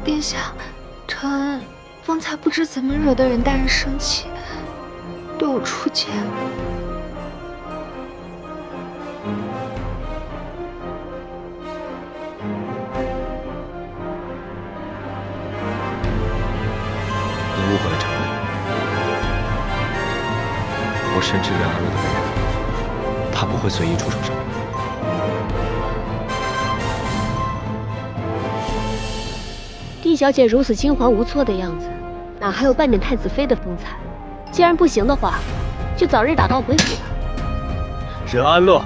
殿下，臣方才不知怎么惹得任大人生气，对我出剑。你误会了长安，我深知任安乐的为人，他不会随意出手伤人。帝小姐如此惊惶无措的样子，哪还有半点太子妃的风采？既然不行的话，就早日打道回府吧。任安乐，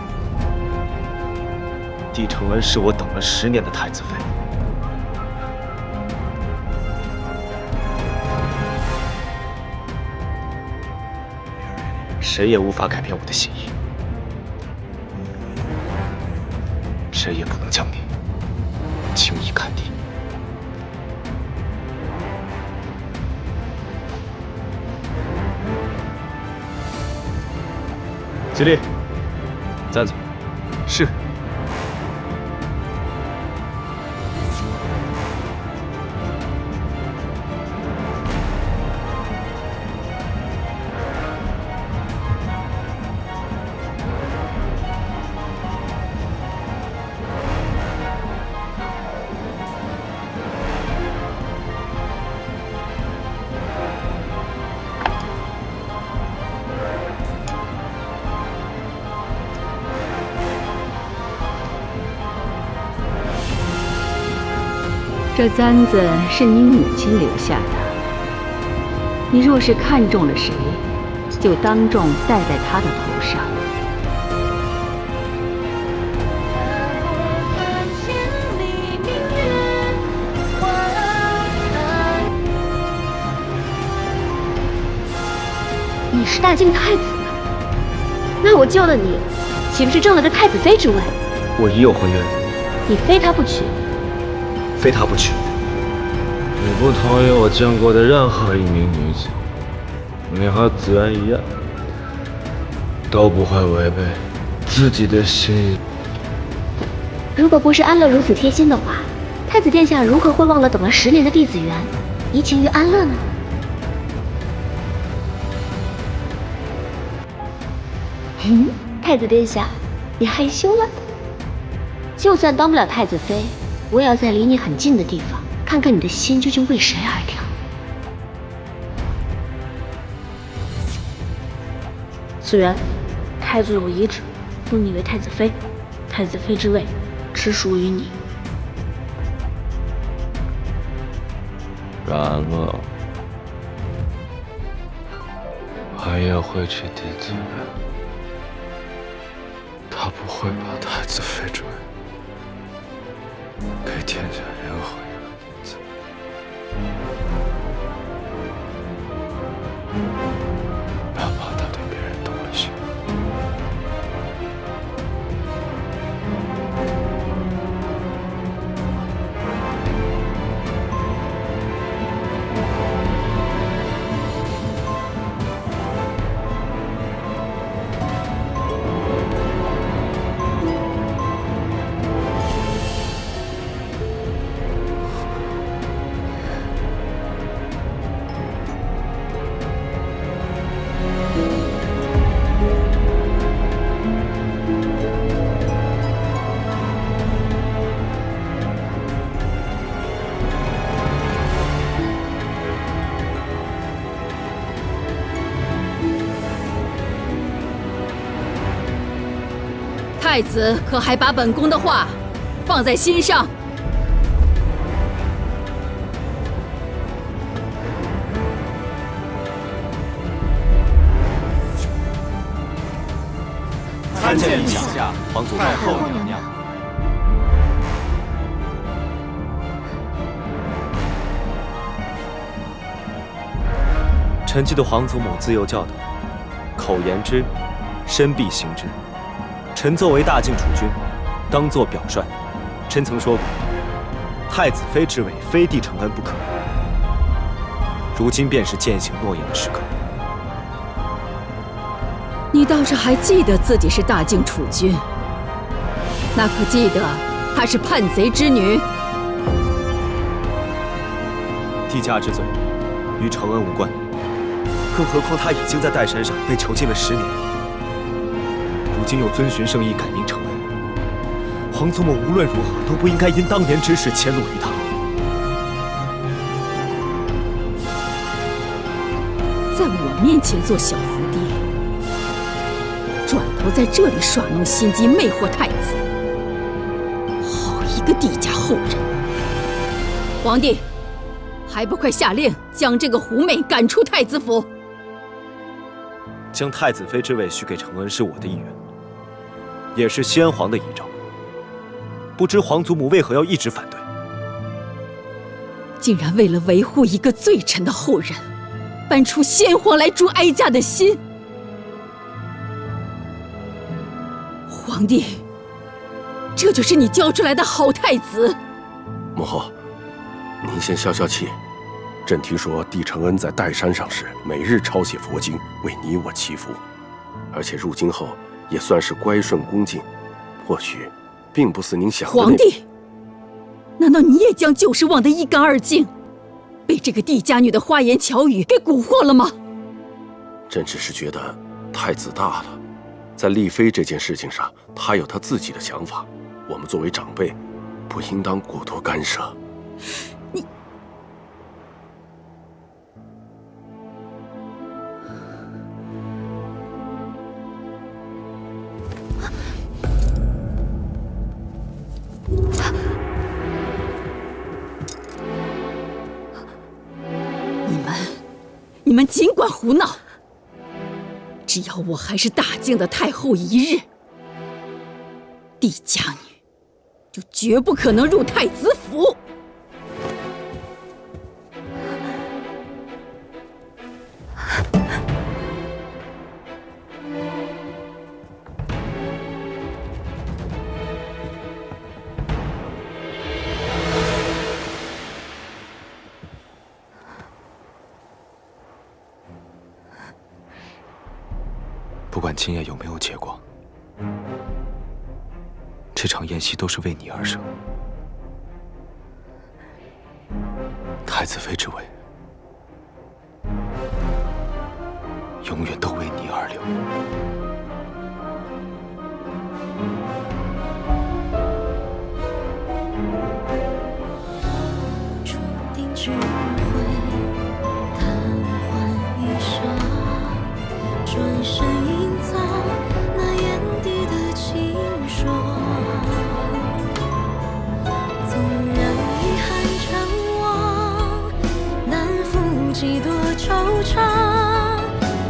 帝承恩是我等了10年的太子妃。谁也无法改变我的心意，谁也不能将你轻易砍低。起立，站住。是。这簪子是你母亲留下的，你若是看中了谁，就当众戴在他的头上。你是大晋太子，那我救了你，岂不是挣了个太子妃之位？我已有婚约，你非他不娶。非他不娶。你不同意我见过的任何一名女子，你和子安一样，都不会违背自己的心意。如果不是安乐如此贴心的话，太子殿下如何会忘了等了10年的弟子缘，移情于安乐呢？太子殿下，你害羞了？就算当不了太子妃，我也要在离你很近的地方，看看你的心究竟为谁而跳。子元，太祖有遗旨，封你为太子妃，太子妃之位只属于你。然而，我也会去弟子园，他不会把太子妃之位给天下任何一个女子。哪怕他对别人动了心。太子可还把本宫的话放在心上？参见陛下，皇祖太后娘娘。臣记得皇祖母自幼教导，口言之，身必行之。臣作为大晋储君，当做表率。臣曾说过，太子妃之位非帝承恩不可。如今便是践行诺言的时刻。你倒是还记得自己是大晋储君，那可记得她是叛贼之女？替家之罪，与承恩无关。更何况他已经在岱山上被囚禁了10年，如今又遵循圣意改名承恩，皇祖母无论如何都不应该因当年之事迁怒于他。在我面前做小伏低，转头在这里耍弄心机，魅惑太子，好一个帝家后人！皇帝，还不快下令将这个狐媚赶出太子府！将太子妃之位许给承恩是我的意愿，也是先皇的遗诏。不知皇祖母为何要一直反对？竟然为了维护一个罪臣的后人，搬出先皇来诛哀家的心！皇帝，这就是你教出来的好太子？母后，您先消消气。朕听说帝承恩在岱山上时，每日抄写佛经，为你我祈福，而且入京后也算是乖顺恭敬，或许并不似您想的那。皇帝，难道你也将旧时忘得一干二净，被这个帝家女的花言巧语给蛊惑了吗？朕只是觉得太子大了，在丽妃这件事情上，他有他自己的想法，我们作为长辈，不应当过多干涉。你。你们尽管胡闹，只要我还是大靖的太后一日，帝家女就绝不可能入太子府。不管今夜有没有结果，这场宴席都是为你而生。太子妃之位，永远都为你而留。注定只会昙花一生，转身隐藏那眼底的情说。纵然遗憾成往，难负几多惆怅。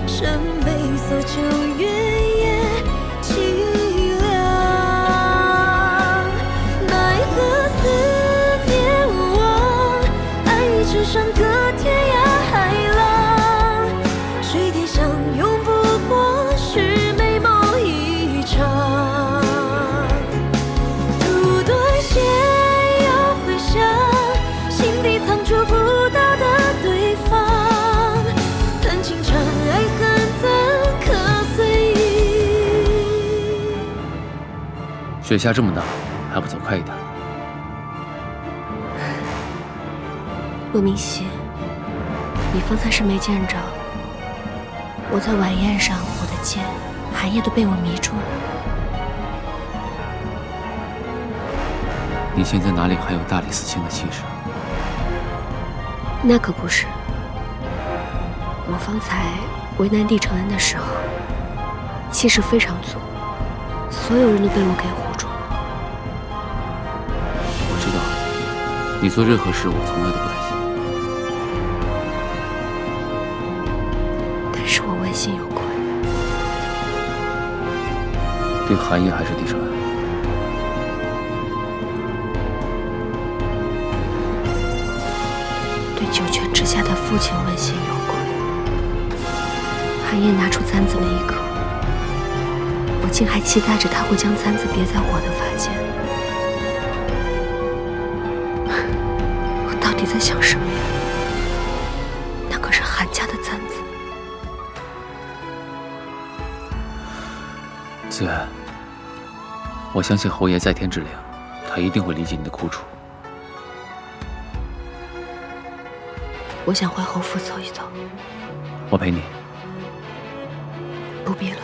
身背所求，月夜凄凉。奈何思念忘，爱只剩个天涯海浪。水天相拥不过是美梦一场。如断线又回响，心底藏住不到的对方。谈情长爱恨怎可随意。雪下这么大，还不走快一点？陆明熙，你方才是没见着，我在晚宴上，我的剑、寒夜都被我迷住了。你现在哪里还有大理寺卿的气势？那可不是，我方才为难帝承恩的时候，气势非常足，所有人都被我给唬住了。我知道，你做任何事我从来都不担心。但是我问心有愧。对寒夜还是帝承恩？对九泉之下的父亲问心有愧。寒夜拿出簪子那一刻，我竟还期待着他会将簪子别在我的发间。我到底在想什么呀？那可是韩家的簪子。子安，我相信侯爷在天之灵，他一定会理解你的苦楚。我想回侯府走一走。我陪你。不必了。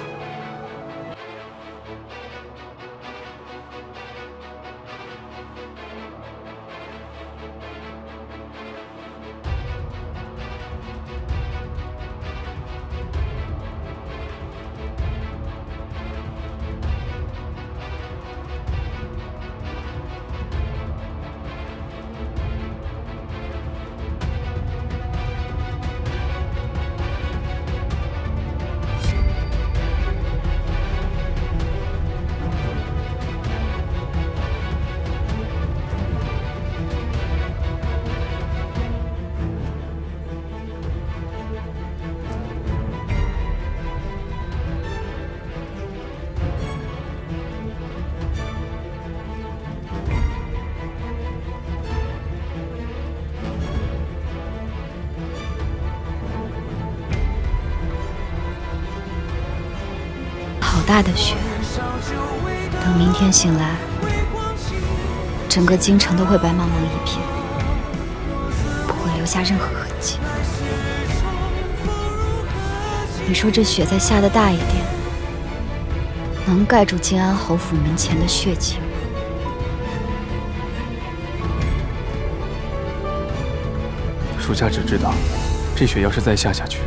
好大的雪，等明天醒来，整个京城都会白茫茫一片，不会留下任何痕迹。你说这雪再下得大一点，能盖住静安侯府门前的血迹？属下只知道，这雪要是再下去，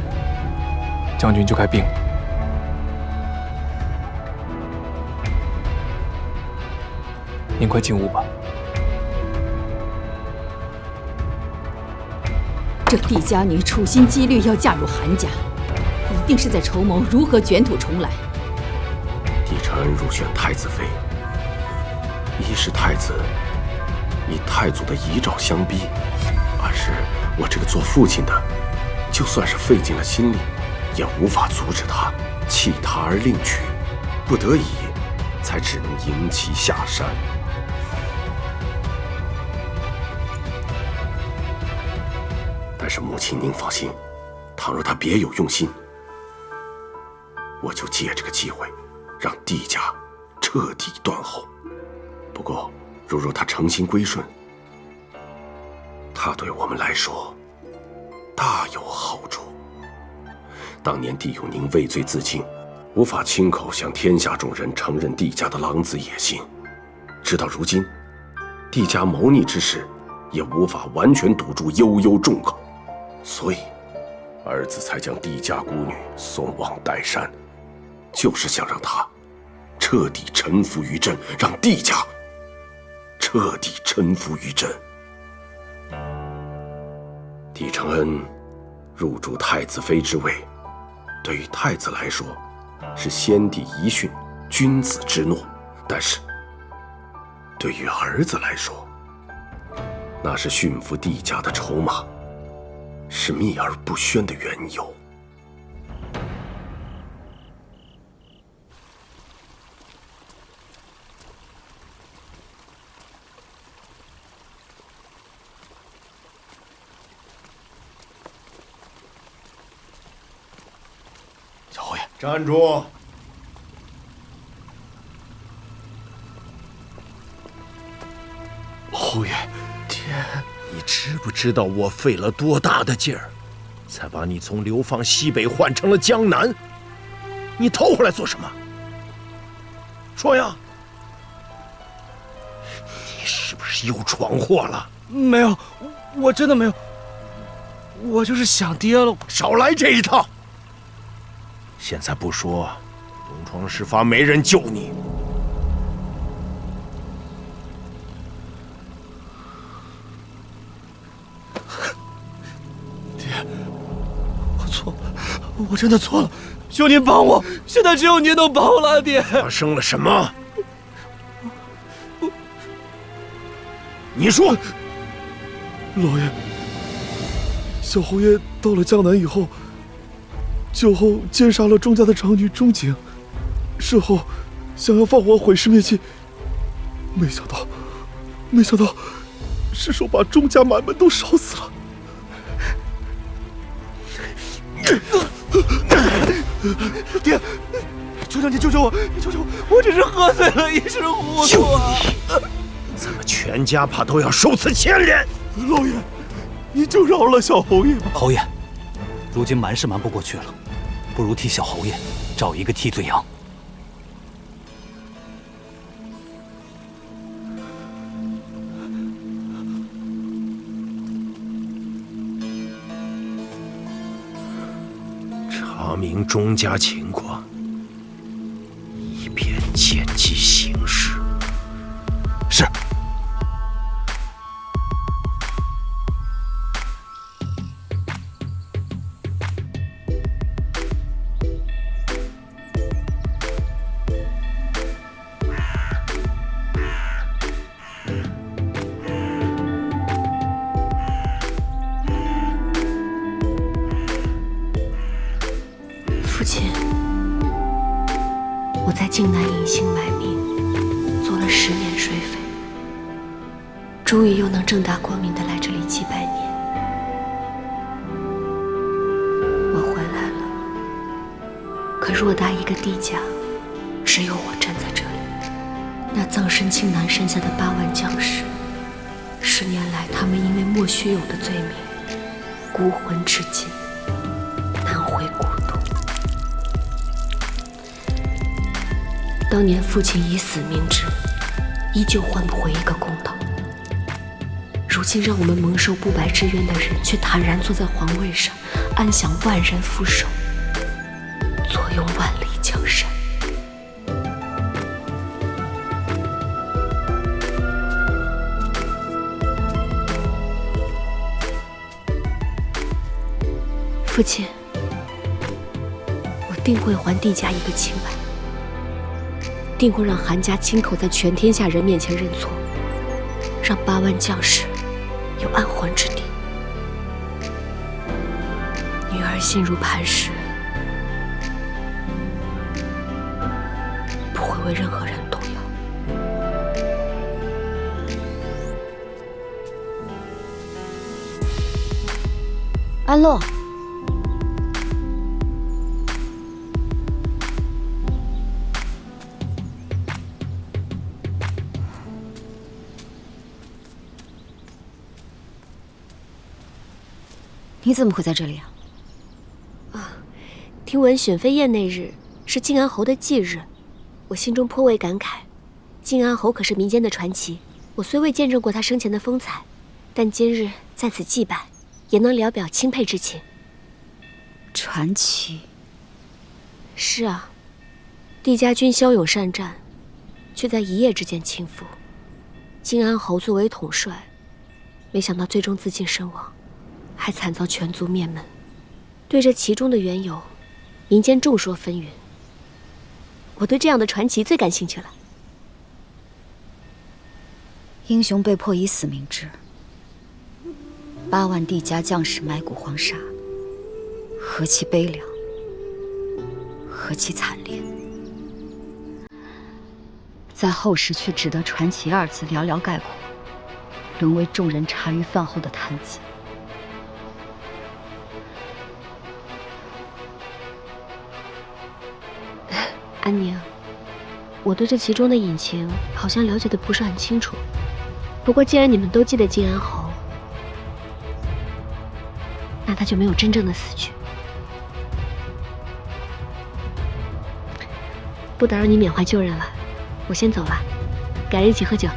将军就该病了。您快进屋吧。这帝家女处心积虑要嫁入韩家，一定是在筹谋如何卷土重来。帝臣入选太子妃，一是太子以太祖的遗诏相逼，二是我这个做父亲的，就算是费尽了心力，也无法阻止他，弃他而另娶，不得已才只能迎其下山。但是母亲您放心，倘若他别有用心，我就借这个机会让帝家彻底断后。不过如若他诚心归顺，他对我们来说大有好处。当年帝有您畏罪自尽，无法亲口向天下众人承认帝家的狼子野心，直到如今，帝家谋逆之事也无法完全堵住悠悠众口，所以儿子才将帝家孤女送往岱山，就是想让她彻底臣服于朕，让帝家彻底臣服于朕。帝承恩入主太子妃之位，对于太子来说是先帝遗训、君子之诺，但是对于儿子来说，那是驯服帝家的筹码，是秘而不宣的缘由。小侯爷，站住！侯爷，天，你知不知道我费了多大的劲儿，才把你从流放西北换成了江南？你偷回来做什么？说呀！你是不是又闯祸了？没有，我真的没有，我就是想爹了。少来这一套！现在不说，东窗事发，没人救你。爹，我错了，我真的错了，求您帮我！现在只有您能帮我了，爹。发生了什么？你说。老爷，小侯爷到了江南以后，酒后奸杀了钟家的长女钟景，事后想要放火毁尸灭迹，没想到失手把钟家满门都烧死了。爹，求求你救救我！救救我！我只是喝醉了，一时糊涂啊！怎么全家怕都要受此牵连？老爷，你就饶了小侯爷吧。侯爷，如今瞒是瞒不过去了，不如替小侯爷找一个替罪羊。查明钟家情况，以便见机行事。是。父亲，我在靖南隐姓埋名，做了10年水匪，终于又能正大光明的来这里祭拜您。我回来了，可偌大一个地家，只有我站在这里。那葬身靖南山下的8万将士，10年来他们因为莫须有的罪名，孤魂至今，难回故土。当年父亲以死明志，依旧换不回一个公道。如今让我们蒙受不白之冤的人，却坦然坐在皇位上，安享万人俯首，坐拥万里江山。父亲，我定会还帝家一个清白。定会让韩家亲口在全天下人面前认错，让8万将士有安魂之地。女儿心如磐石，不会为任何人动摇。安洛，你怎么会在这里啊？听闻选妃宴那日是靖安侯的忌日，我心中颇为感慨。靖安侯可是民间的传奇，我虽未见证过他生前的风采，但今日在此祭拜，也能聊表钦佩之情。传奇？是啊，帝家军骁勇善战，却在一夜之间倾覆。靖安侯作为统帅，没想到最终自尽身亡，还惨遭全族灭门。对这其中的缘由，民间众说纷纭。我对这样的传奇最感兴趣了。英雄被迫以死明志，8万帝家将士埋骨黄沙，何其悲凉，何其惨烈！在后世却只得传奇2字寥寥概括，沦为众人茶余饭后的谈资。安宁，我对这其中的隐情好像了解的不是很清楚。不过既然你们都记得靖安侯，那他就没有真正的死去。不打扰你缅怀旧人了，我先走了，改日一起喝酒。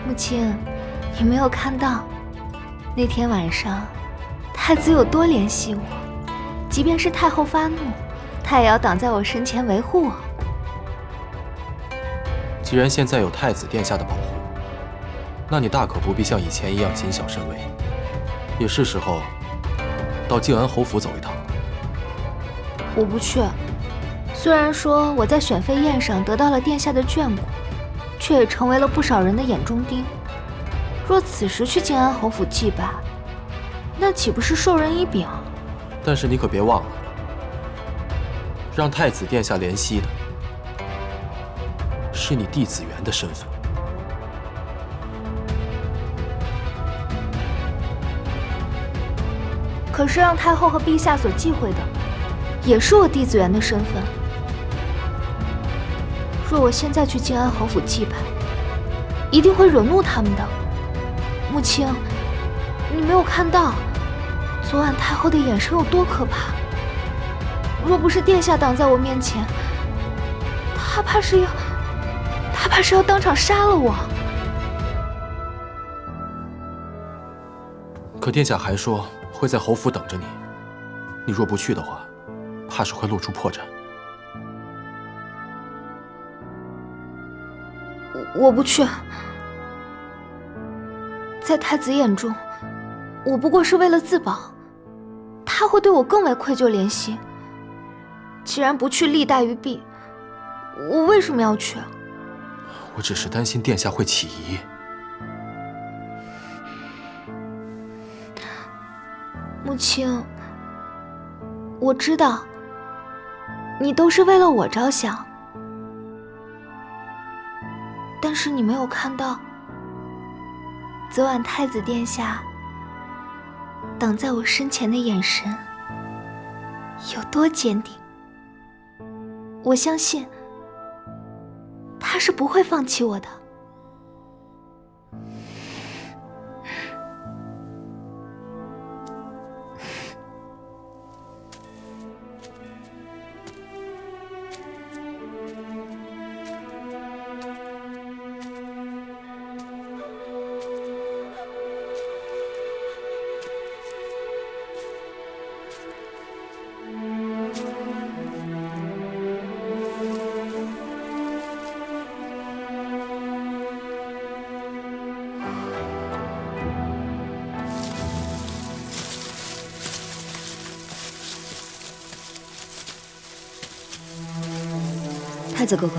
母亲，你没有看到那天晚上太子有多怜惜我，即便是太后发怒，他也要挡在我身前维护我。既然现在有太子殿下的保护，那你大可不必像以前一样谨小慎微，也是时候到靖安侯府走一趟了。我不去。虽然说我在选妃宴上得到了殿下的眷顾，却也成为了不少人的眼中钉。若此时去靖安侯府祭拜，那岂不是授人以柄？但是你可别忘了，让太子殿下怜惜的是你弟子元的身份。可是让太后和陛下所忌讳的，也是我弟子元的身份。若我现在去靖安侯府祭拜，一定会惹怒他们的。母亲，你没有看到昨晚太后的眼神有多可怕？若不是殿下挡在我面前，她怕是要当场杀了我。可殿下还说会在侯府等着你，你若不去的话，怕是会露出破绽。我不去。在太子眼中，我不过是为了自保，他会对我更为愧疚怜惜。既然不去利大于弊，我为什么要去？我只是担心殿下会起疑。母亲，我知道你都是为了我着想，但是你没有看到昨晚太子殿下挡在我身前的眼神有多坚定。我相信他是不会放弃我的。太子哥哥，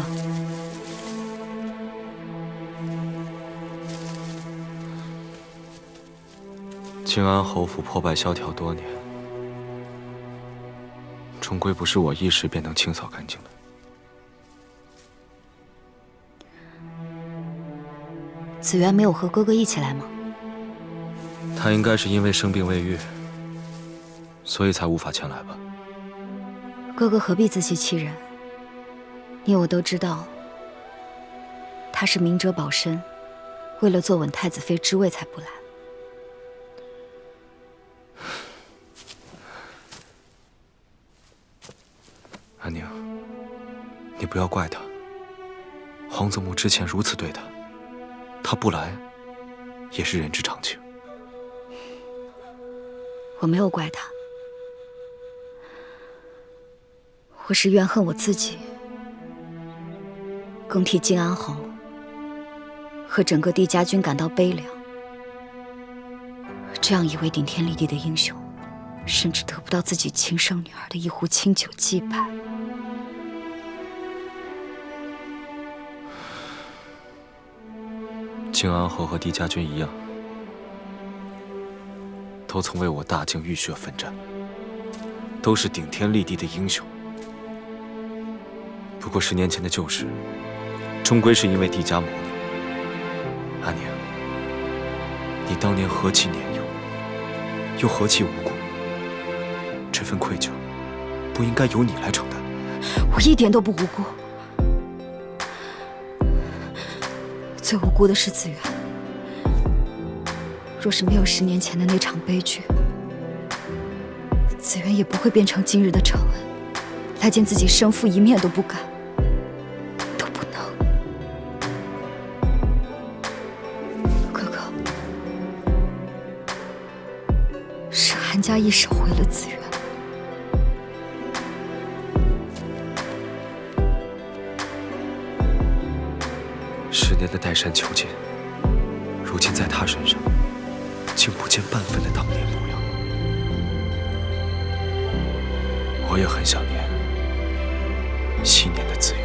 靖安侯府破败萧条多年，终归不是我一时便能清扫干净的。子元没有和哥哥一起来吗？他应该是因为生病未愈，所以才无法前来吧。哥哥何必自欺欺人？你我都知道，他是明哲保身，为了坐稳太子妃之位才不来。安宁，你不要怪他。皇祖母之前如此对他，他不来，也是人之常情。我没有怪他，我是怨恨我自己。更替靖安侯和整个帝家军感到悲凉。这样一位顶天立地的英雄，甚至得不到自己亲生女儿的一壶清酒祭拜。靖安侯和帝家军一样，都曾为我大靖浴血奋战，都是顶天立地的英雄。不过10年前的旧事，终归是因为帝家谋逆。安宁，你当年何其年幼，又何其无辜，这份愧疚，不应该由你来承担。我一点都不无辜，最无辜的是子元。若是没有10年前的那场悲剧，子元也不会变成今日的承恩，来见自己生父一面都不敢。韩家一手毁了子元，10年的代山囚禁，如今在他身上，竟不见半分的当年模样。我也很想念昔年的子元。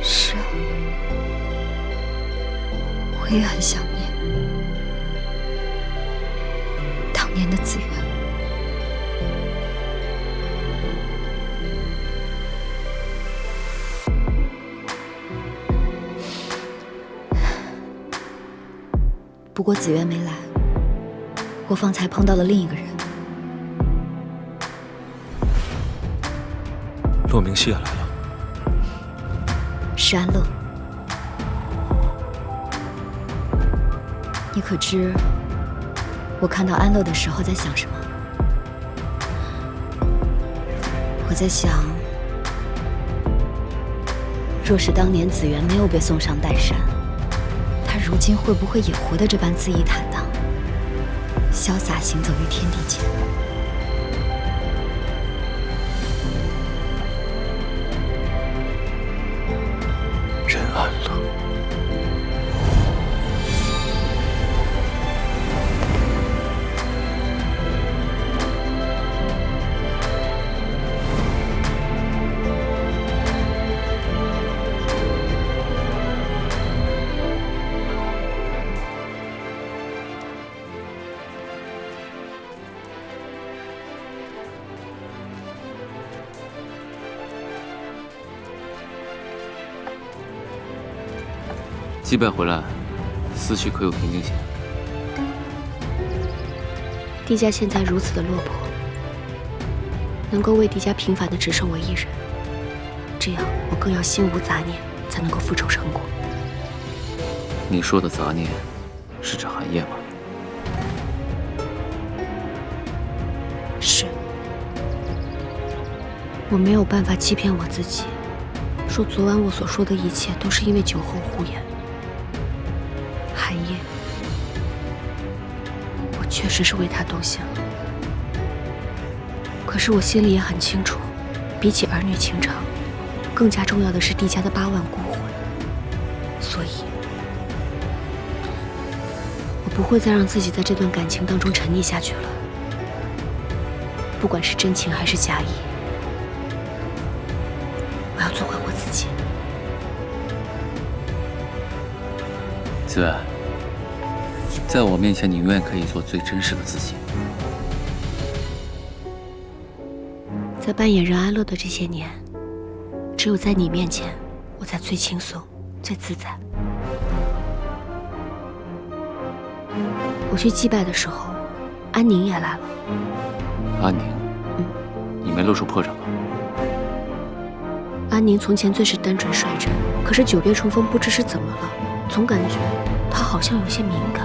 是啊，我也很想念。过紫渊没来，我方才碰到了另一个人。骆明熙也来了。是安乐。你可知我看到安乐的时候在想什么？我在想，若是当年紫渊没有被送上岱山，他如今会不会也活得这般恣意坦荡，潇洒行走于天地间？任安乐。击败回来，思绪可有平静些？帝家现在如此的落魄，能够为帝家平反的只剩我一人，这样我更要心无杂念，才能够复仇成果。你说的杂念，是指寒夜吗？是。我没有办法欺骗我自己，说昨晚我所说的一切都是因为酒后胡言。寒夜，我确实是为他动心了。可是我心里也很清楚，比起儿女情长，更加重要的是帝家的8万孤魂。所以，我不会再让自己在这段感情当中沉溺下去了。不管是真情还是假意，我要做回我自己。紫渊，在我面前，你永远可以做最真实的自己。在扮演任安乐的这些年，只有在你面前，我才最轻松、最自在。我去祭拜的时候，安宁也来了。安宁，你没露出破绽吧？安宁从前最是单纯率真，可是久别重逢，不知是怎么了，总感觉她好像有些敏感。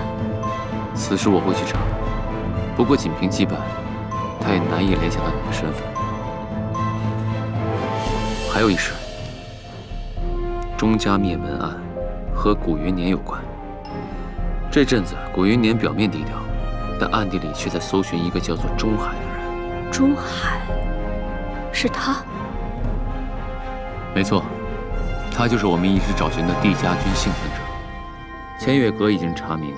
此事我会去查，不过仅凭祭拜，他也难以联想到你的身份。还有一事，钟家灭门案和古云年有关。这阵子古云年表面低调，但暗地里却在搜寻一个叫做钟海的人。钟海，是他？没错，他就是我们一直找寻的帝家军幸存者。千月阁已经查明，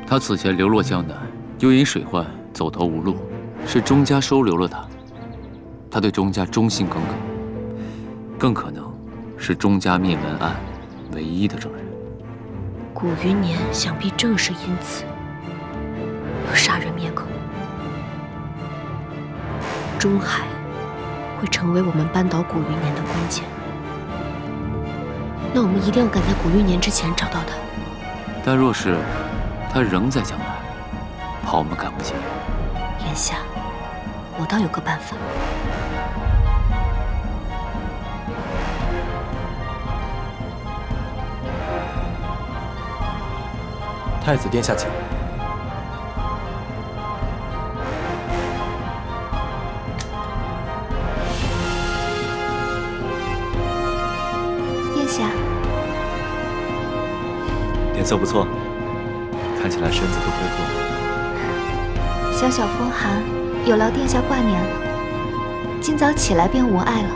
他此前流落江南，又因水患走投无路，是钟家收留了他。他对钟家忠心耿耿，更可能是钟家灭门案唯一的证人。古云年想必正是因此而杀人灭口。钟海会成为我们扳倒古云年的关键。那我们一定要赶在古云年之前找到他。但若是他仍在江南，怕我们赶不及。眼下，我倒有个办法。太子殿下请。殿下，脸色不错，看起来身子都恢复了。小小风寒，有劳殿下挂念了。今早起来便无碍了。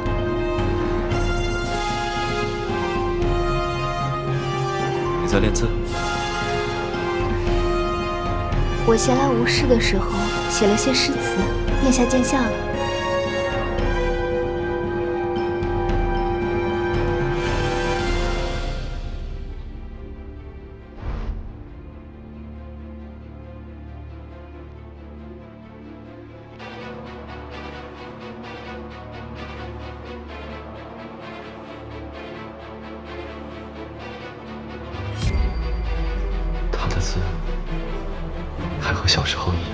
你在练字？我闲来无事的时候，写了些诗词，殿下见笑了。他的字和小时候一样。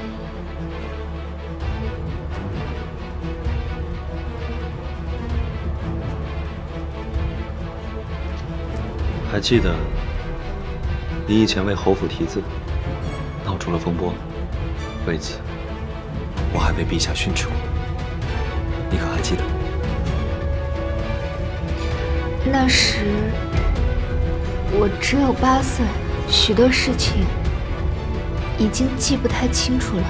还记得你以前为侯府题字，闹出了风波，为此我还被陛下训斥过，你可还记得？那时我只有8岁，许多事情已经记不太清楚了。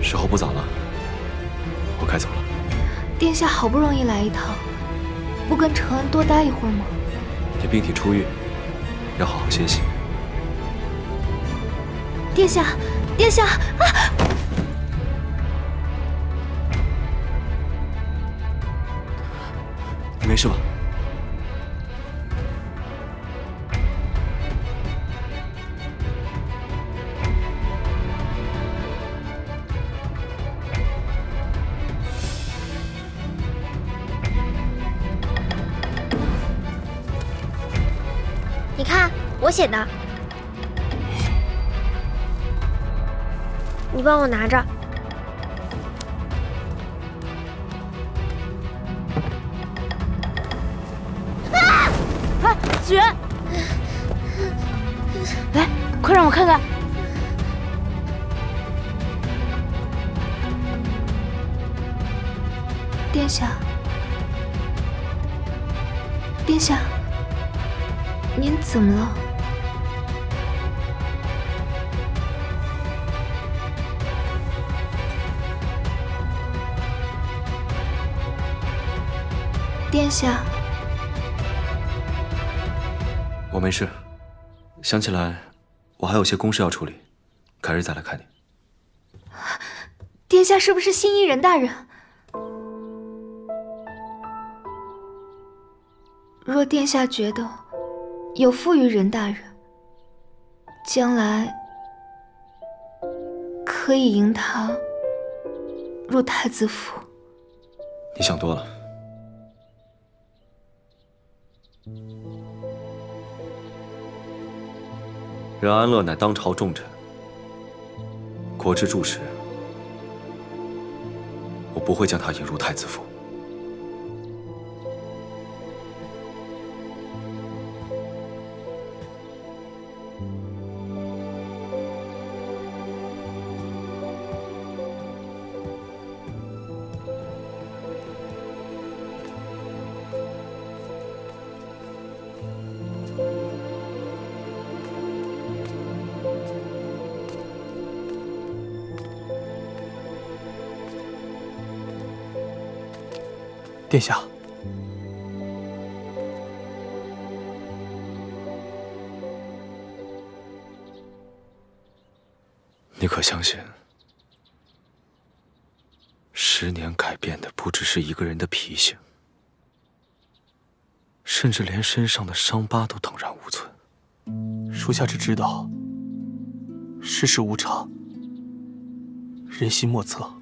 时候不早了，我该走了。殿下好不容易来一趟，不跟承恩多待一会儿吗？你病体初愈，要好好歇息。殿下，殿下啊！你没事吧？你看我写的，你帮我拿着。子源，来，快让我看看。殿下，殿下，您怎么了？殿下。我没事，想起来我还有些公事要处理，改日再来看你。殿下是不是心依任大人？若殿下觉得有负于任大人，将来可以迎他入太子府。你想多了。任安乐乃当朝重臣，国之柱石，我不会将他引入太子府。殿下，你可相信，10年改变的不只是一个人的脾性，甚至连身上的伤疤都荡然无存。属下只知道，世事无常，人心莫测。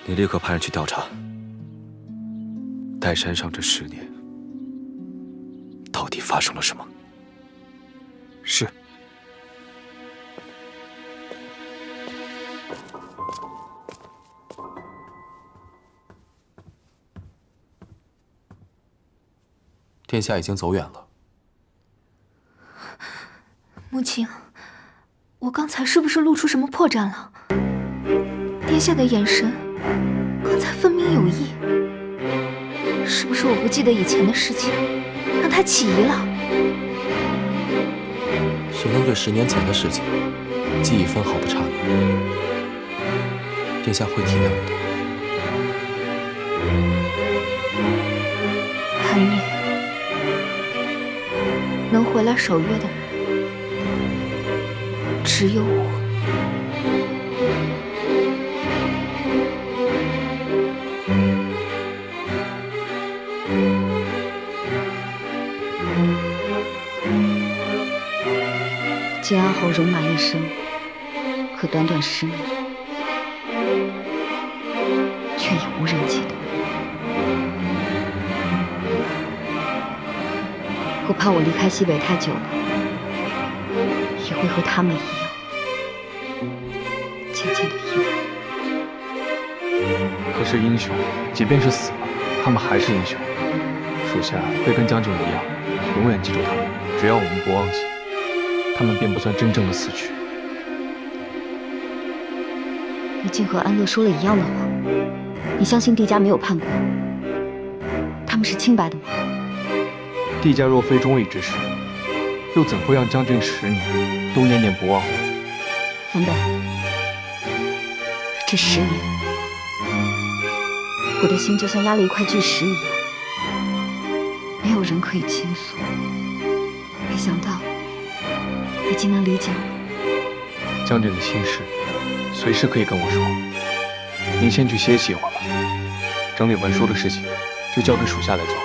你立刻派人去调查，岱山上这10年到底发生了什么？是。殿下已经走远了。母亲，我刚才是不是露出什么破绽了？殿下的眼神刚才分明有意，是不是我不记得以前的事情，让他起疑了？谁能对10年前的事情记忆分毫不差呢？殿下会体谅你的。韩烨，能回来守约的人只有我。晋安侯戎马一生，可短短10年，却已无人记得。我怕我离开西北太久了，也会和他们一样，渐渐的遗忘。可是英雄，即便是死了，他们还是英雄。属下会跟将军一样，永远记住他们。只要我们不忘记，他们便不算真正的死去。你竟和安乐说了一样的话。你相信帝家没有叛国？他们是清白的吗？帝家若非忠义之士，又怎会让将军10年都念念不忘？文本，这10年，我的心就像压了一块巨石一样，没有人可以倾诉。没想到，你竟能理解我。将军的心事，随时可以跟我说。您先去歇息一会儿吧，整理文书的事情就交给属下来做。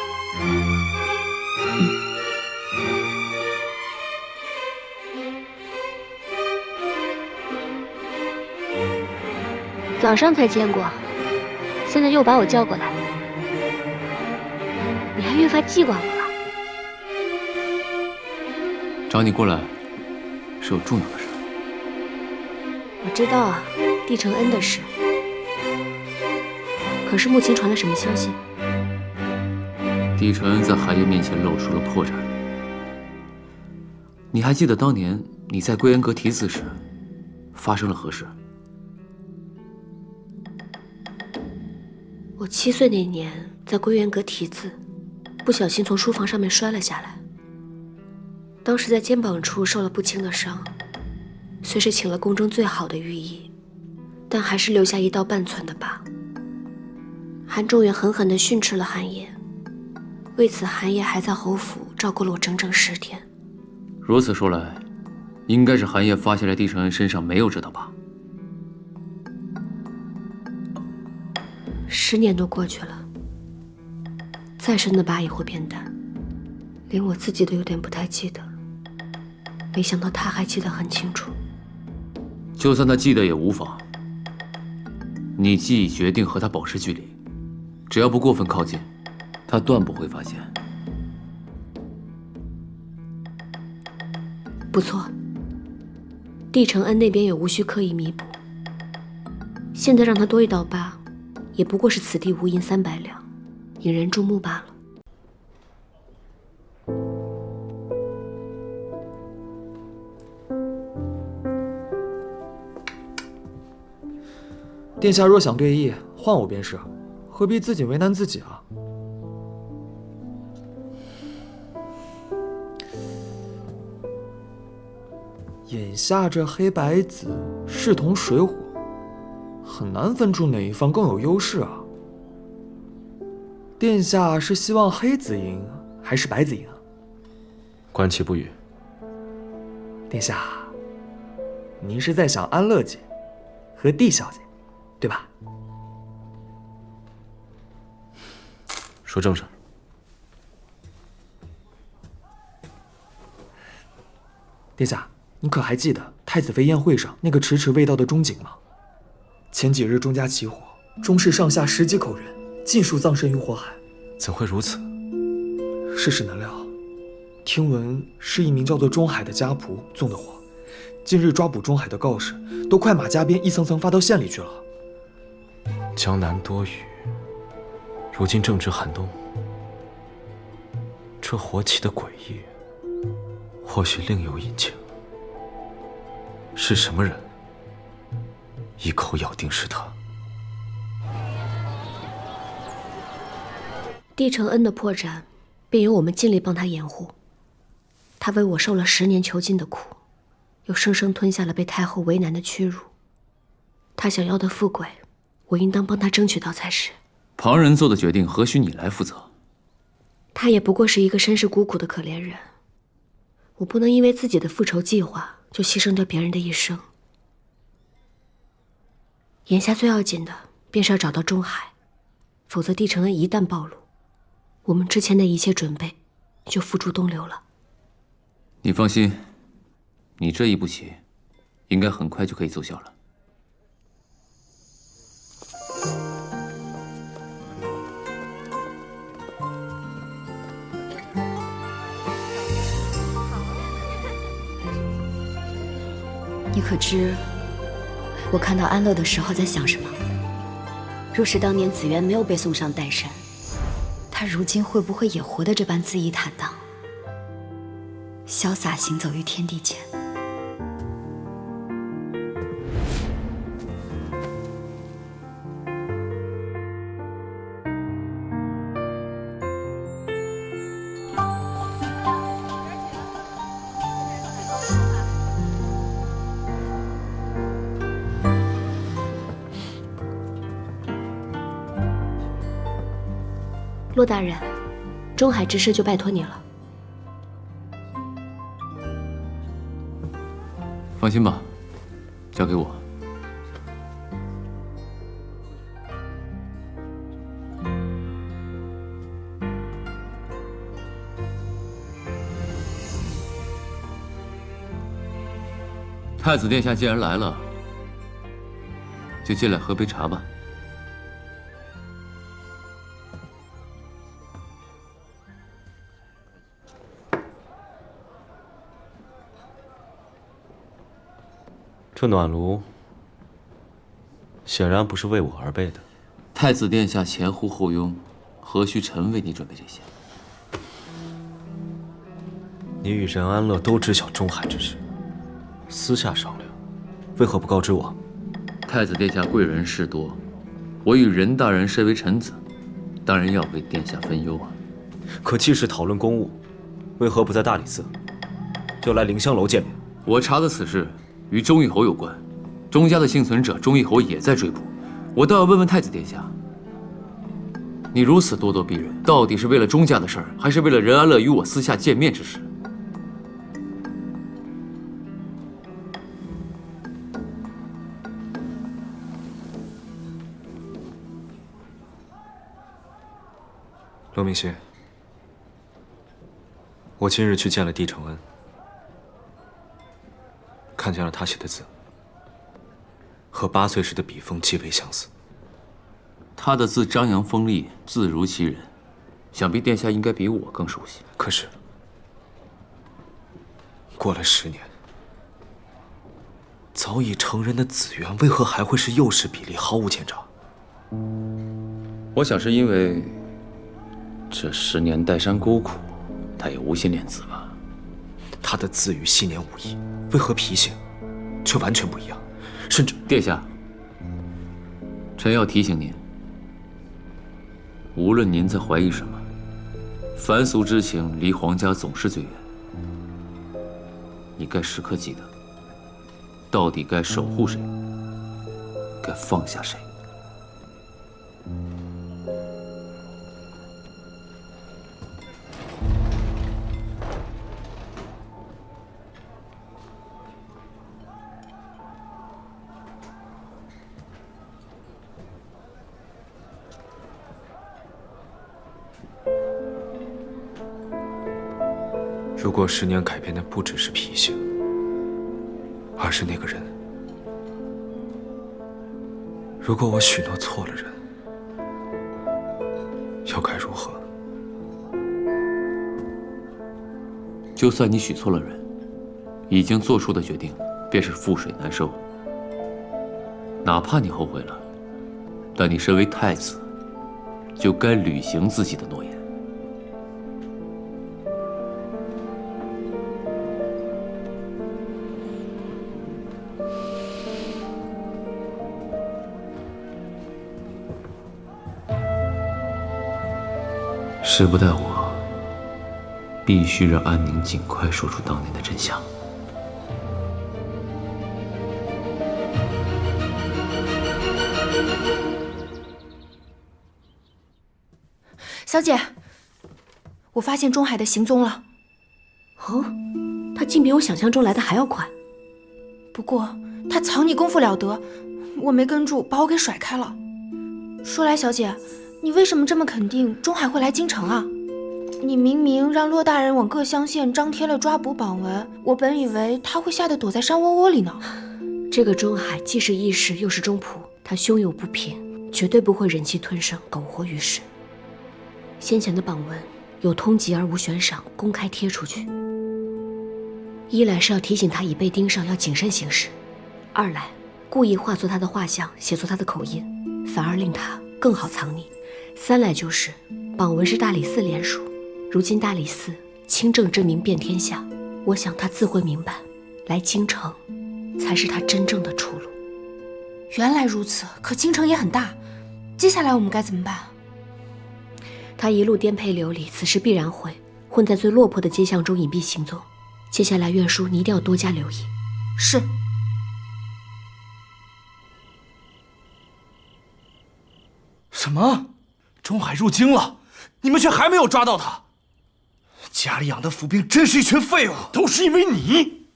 早上才见过，现在又把我叫过来，你还越发记挂我了。找你过来是有重要的事。我知道啊，帝承恩的事。可是目前传来什么消息？帝承恩在寒夜面前露出了破绽。你还记得当年你在归恩阁题字时发生了何事？我7岁那年在归元阁题字，不小心从书房上面摔了下来，当时在肩膀处受了不轻的伤，虽是请了宫中最好的御医，但还是留下1道半寸的疤。韩仲远狠狠地训斥了韩烨，为此韩烨还在侯府照顾了我整整10天。如此说来，应该是韩烨发现了帝承恩身上没有这道疤。10年都过去了，再深的疤也会变淡，连我自己都有点不太记得。没想到他还记得很清楚。就算他记得也无妨。你既已决定和他保持距离，只要不过分靠近，他断不会发现。不错，帝承恩那边也无需刻意弥补。现在让他多1道疤，也不过是此地无银300两，引人注目罢了。殿下若想对弈，换我便是，何必自己为难自己啊？眼下这黑白子势同水火，很难分出哪一方更有优势啊。殿下是希望黑子赢还是白子赢啊？观其不语。殿下，您是在想安乐姐和帝小姐，对吧？说正事。殿下，你可还记得太子妃宴会上那个迟迟未到的钟景吗？前几日钟家起火，钟氏上下10几口人尽数葬身于火海。怎会如此？世事难料，听闻是一名叫做钟海的家仆纵的火。近日抓捕钟海的告示都快马加鞭，一层层发到县里去了。江南多雨，如今正值寒冬，这火起的诡异，或许另有隐情。是什么人？一口咬定是他。帝承恩的破绽，便由我们尽力帮他掩护。他为我受了10年囚禁的苦，又生生吞下了被太后为难的屈辱。他想要的富贵，我应当帮他争取到才是。旁人做的决定，何须你来负责？他也不过是一个身世孤苦的可怜人，我不能因为自己的复仇计划就牺牲掉别人的一生。眼下最要紧的便是要找到钟海，否则帝承恩一旦暴露，我们之前的一切准备就付诸东流了。你放心，你这一步棋，应该很快就可以奏效了。你可知我看到安乐的时候在想什么？若是当年紫渊没有被送上岱山，他如今会不会也活得这般恣意坦荡，潇洒行走于天地间？骆大人，中海之事就拜托你了。放心吧，交给我。太子殿下既然来了，就进来喝杯茶吧。这暖炉显然不是为我而备的。太子殿下前呼后拥，何须臣为你准备这些？你与任安乐都知晓中海之事，私下商量，为何不告知我？太子殿下贵人事多，我与任大人身为臣子，当然要为殿下分忧啊。可既是讨论公务，为何不在大理寺，就来凌香楼见面？我查的此事与钟义侯有关，钟家的幸存者钟义侯也在追捕，我倒要问问太子殿下，你如此咄咄逼人，到底是为了钟家的事儿，还是为了任安乐与我私下见面之事？罗明熙，我今日去见了帝承恩，看见了他写的字，和8岁时的笔锋极为相似。他的字张扬锋利，字如其人，想必殿下应该比我更熟悉。可是，过了10年，早已成人的紫渊为何还会是幼时比例，毫无前兆？我想是因为这10年岱山孤苦，他也无心练字吧。他的字与昔年无异，为何脾性却完全不一样？甚至殿下，臣要提醒您，无论您在怀疑什么，凡俗之情离皇家总是最远。你该时刻记得，到底该守护谁，该放下谁。如果10年改变的不只是脾性，而是那个人，如果我许诺错了人，又该如何？就算你许错了人，已经做出的决定便是覆水难收。哪怕你后悔了，但你身为太子，就该履行自己的诺言。时不待我，必须让安宁尽快说出当年的真相。小姐，我发现钟海的行踪了。哦，他竟比我想象中来的还要快。不过他藏匿功夫了得，我没跟住，把我给甩开了。说来，小姐，你为什么这么肯定钟海会来京城啊？你明明让骆大人往各乡县张贴了抓捕榜文，我本以为他会吓得躲在山窝窝里呢。这个钟海既是义士又是忠仆，他胸有不平，绝对不会忍气吞声，苟活于世。先前的榜文有通缉而无悬赏，公开贴出去，一来是要提醒他以被盯上要谨慎行事，二来，故意画作他的画像，写作他的口音，反而令他更好藏匿。三来就是榜文是大理寺联署，如今大理寺清正之名遍天下，我想他自会明白，来京城才是他真正的出路。原来如此，可京城也很大，接下来我们该怎么办？他一路颠沛流离，此时必然会混在最落魄的街巷中隐蔽行踪。接下来，院叔你一定要多加留意。是。什么？钟海入京了，你们却还没有抓到他？家里养的府兵真是一群废物！都是因为你，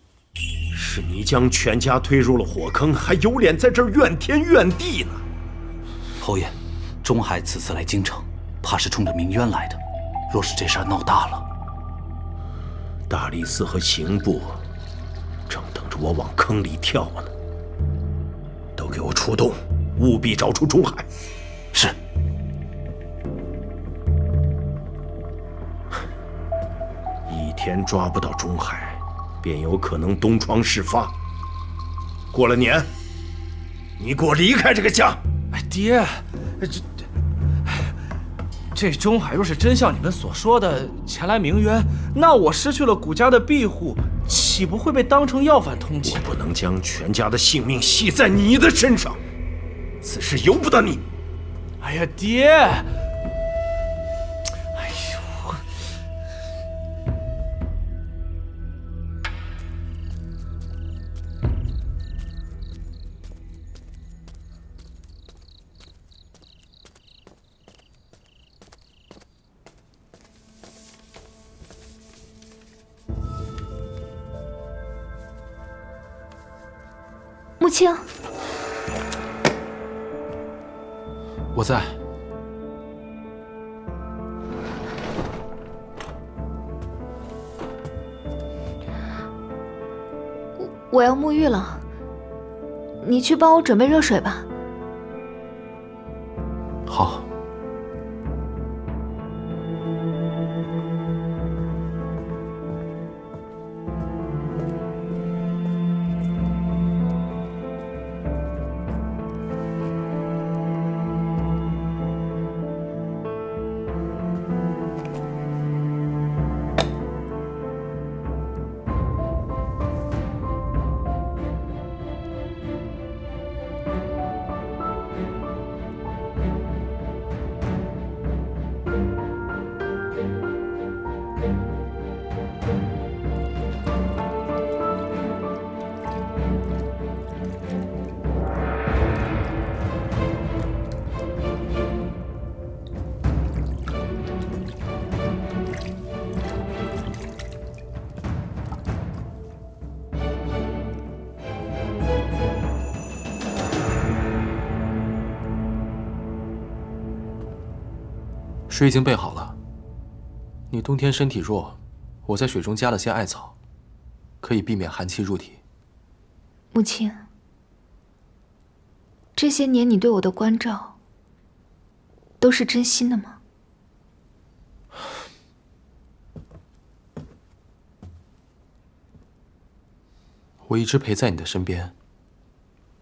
是你将全家推入了火坑，还有脸在这儿怨天怨地呢。侯爷，钟海此次来京城，怕是冲着鸣冤来的。若是这事儿闹大了，大理寺和刑部正等着我往坑里跳呢。都给我出动，务必找出钟海。是。一天抓不到钟海，便有可能东窗事发。过了年，你给我离开这个家！哎，爹，这钟海若是真像你们所说的前来鸣冤，那我失去了谷家的庇护，岂不会被当成要犯通缉？我不能将全家的性命系在你的身上，此事由不得你。哎呀，爹！母亲，我在。我要沐浴了，你去帮我准备热水吧。好。水已经备好了。你冬天身体弱，我在水中加了些艾草，可以避免寒气入体。母亲，这些年你对我的关照，都是真心的吗？我一直陪在你的身边，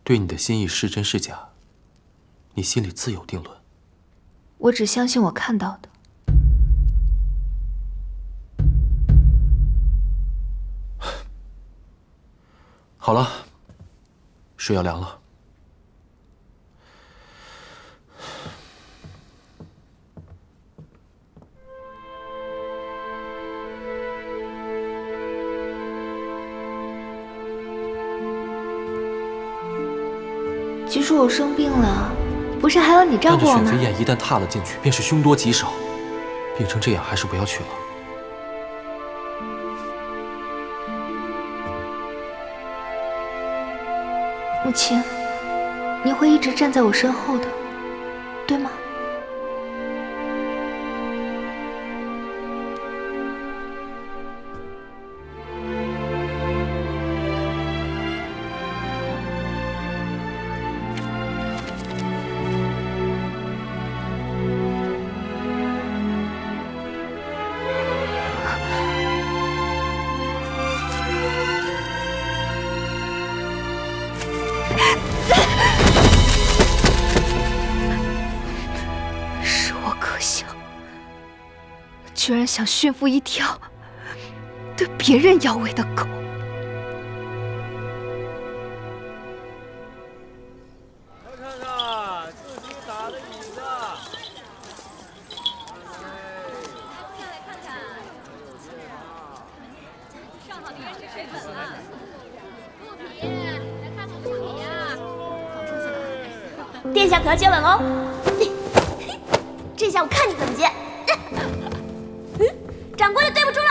对你的心意是真是假，你心里自有定论。我只相信我看到的。好了，水要凉了。即使我生病了，不是还有你照顾我吗？但这选妃宴一旦踏了进去，便是凶多吉少。病成这样，还是不要去了。母亲，你会一直站在我身后的，对吗？居然想驯服一条对别人摇尾的狗。殿下可要接吻喽！这下我看你怎么接。长官就对不住了。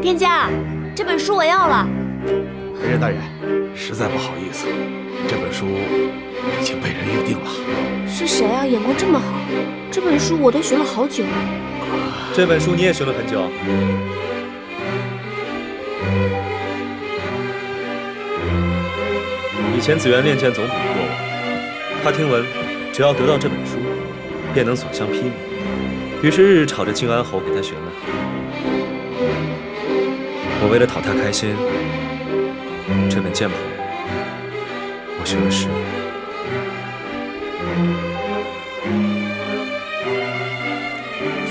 殿下，这本书我要了。为人大人，实在不好意思，这本书已经被人预定了。是谁啊？眼光这么好，这本书我都寻了好久。这本书你也寻了很久。以前紫园练剑总比不过我，他听闻只要得到这本书，便能所向披靡，于是日日吵着靖安侯给他寻来。我为了讨他开心，这本剑谱我学了10年。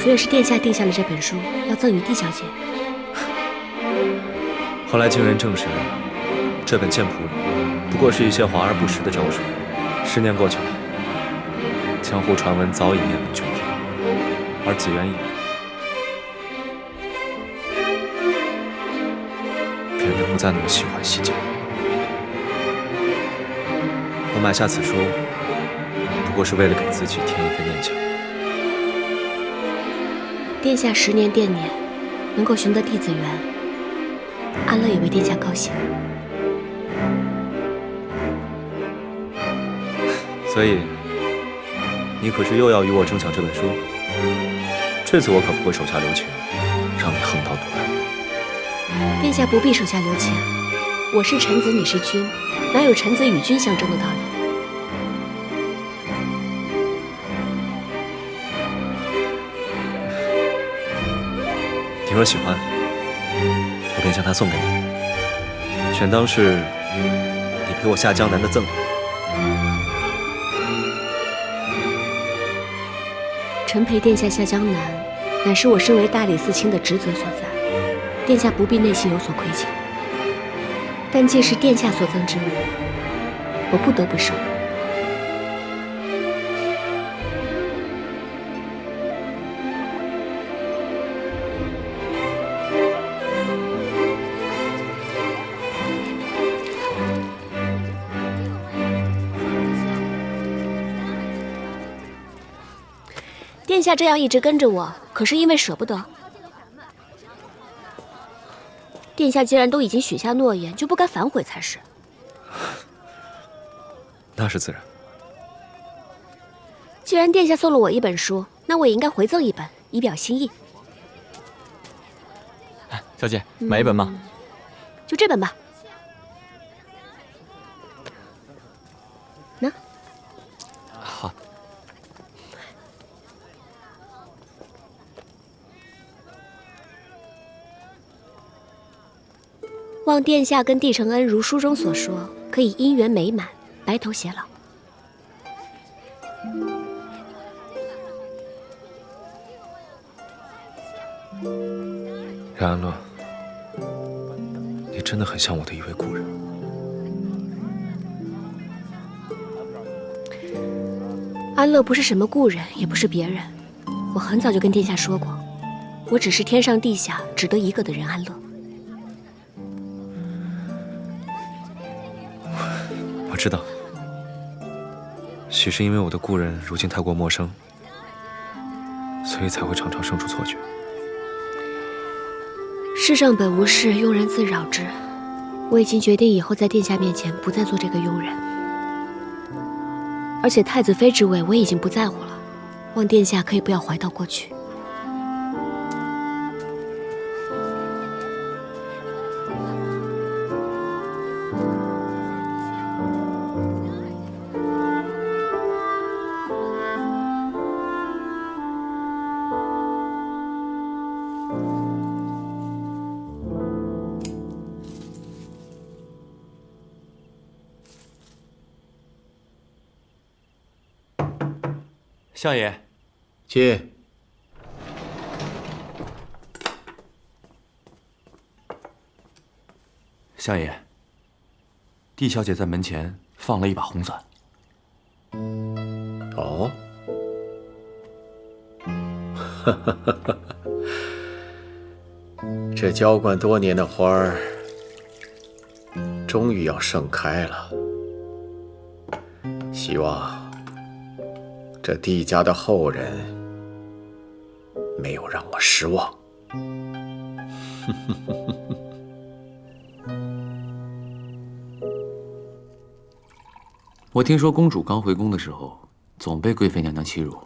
所以是殿下定下了这本书，要赠予帝小姐。后来经人证实，这本剑谱里不过是一些华而不实的招数。10年过去了，江湖传闻早已面目全非，而紫园也变得不再那么喜欢西剑。我买下此书，不过是为了给自己添一份念想。殿下10年惦念，能够寻得弟子缘，安乐也为殿下高兴。所以，你可是又要与我争抢这本书？这次我可不会手下留情，让你横刀夺爱。殿下不必手下留情，我是臣子，你是君，哪有臣子与君相争的道理？你若喜欢，我便将它送给你，全当是你陪我下江南的赠礼。臣陪殿下下江南，乃是我身为大理寺卿的职责所在，殿下不必内心有所亏欠。但既是殿下所赠之物，我不得不收。殿下这样一直跟着我，可是因为舍不得。殿下既然都已经许下诺言，就不该反悔才是。那是自然。既然殿下送了我一本书，那我也应该回赠一本，以表心意。小姐，买一本吗？就这本吧。喏。好。望殿下跟帝承恩如书中所说，可以姻缘美满，白头偕老。冉安乐，你真的很像我的一位故人。安乐不是什么故人，也不是别人。我很早就跟殿下说过，我只是天上地下只得一个的人安乐。我知道，许是因为我的故人如今太过陌生，所以才会常常生出错觉。世上本无事，庸人自扰之。我已经决定以后在殿下面前不再做这个庸人，而且太子妃之位我已经不在乎了，望殿下可以不要怀悼过去。相爷，进。相爷，帝小姐在门前放了一把红伞。哦，这浇灌多年的花儿，终于要盛开了。希望这帝家的后人没有让我失望。我听说公主刚回宫的时候，总被贵妃娘娘欺辱。